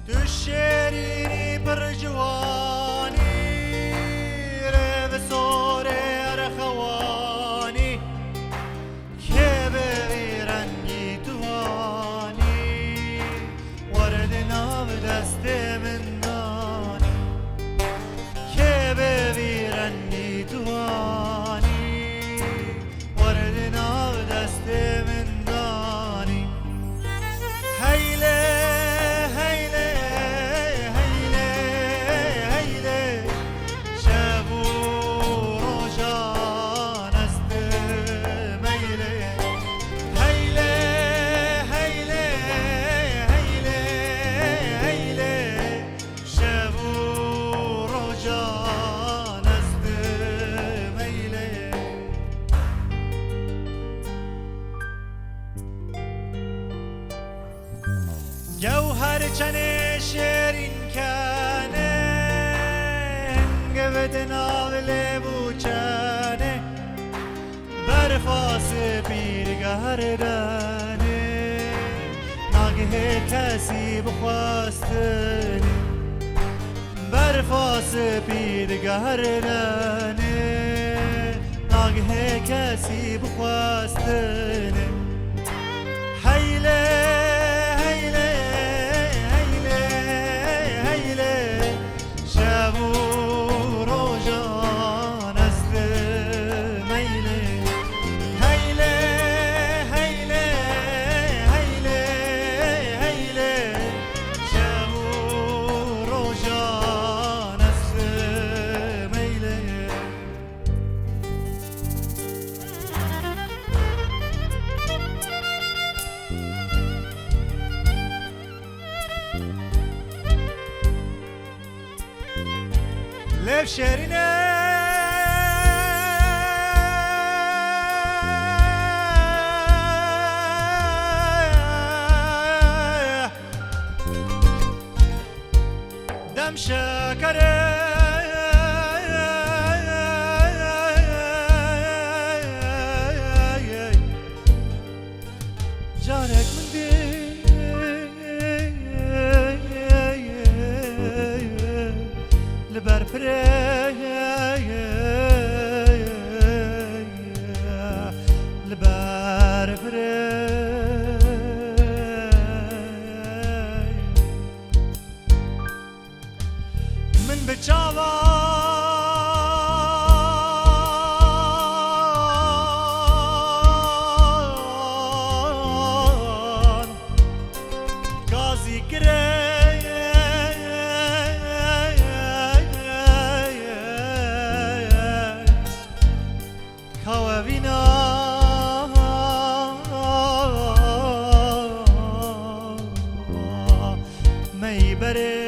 تو شیرینی پر جوانی ره سور ارخوانی که به رنگی توانی ورد ناو دست من دانی که به رنگی توانی ورد ناو دست من دانی هیله جوهر چنه شیرین کنه گود ناول بوچنه برفاس پیرگردنه ناگه کسی بخواستنه برفاس پیرگردنه ناگه کسی بخواستنه هیله لب شیرینه دم شکره جانک من دی لبر پره لبر پره من بچاوان گازی کره می بره